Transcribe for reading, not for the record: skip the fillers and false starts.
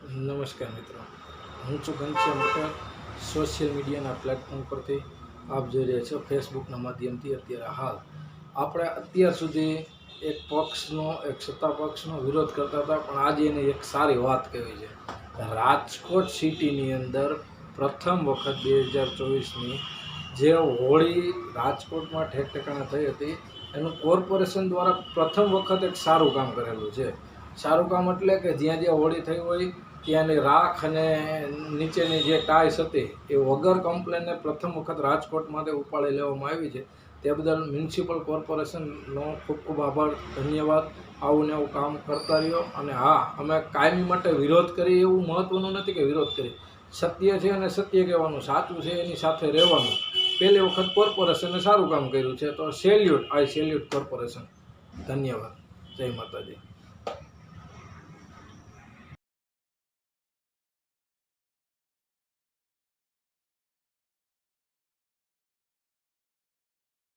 નમસ્કાર મિત્રો, હું છું ઘનશ્યામ પટેલ. સોશિયલ મીડિયાના પ્લેટફોર્મ પરથી આપ જોઈ રહ્યા છો ફેસબુકના માધ્યમથી. આપણે અત્યાર સુધી એક સત્તા પક્ષનો વિરોધ કરતા હતા, પણ આજે એને એક સારી વાત કહેવી છે. રાજકોટ સિટીની અંદર પ્રથમ વખત 2024ની જે હોળી રાજકોટમાં ઠેક ઠેકાણા થઈ હતી, એનું કોર્પોરેશન દ્વારા પ્રથમ વખત એક સારું કામ કરેલું છે. સારું કામ એટલે કે જ્યાં જ્યાં હોળી થઈ હોય ત્યાંની રાખ અને નીચેની જે ટાઈસ હતી એ વગર કમ્પ્લેનને પ્રથમ વખત રાજકોટમાંથી ઉપાડી લેવામાં આવી છે. તે બદલ મ્યુનિસિપલ કોર્પોરેશનનો ખૂબ ખૂબ આભાર, ધન્યવાદ. આવું ને આવું કામ કરતા રહ્યો. અને હા, અમે કાયમી માટે વિરોધ કરી એવું મહત્ત્વનું નથી કે વિરોધ કરી. સત્ય છે અને સત્ય કહેવાનું, સાચું છે એની સાથે રહેવાનું. પહેલી વખત કોર્પોરેશને સારું કામ કર્યું છે, તો સેલ્યુટ કોર્પોરેશન. ધન્યવાદ. જય માતાજી.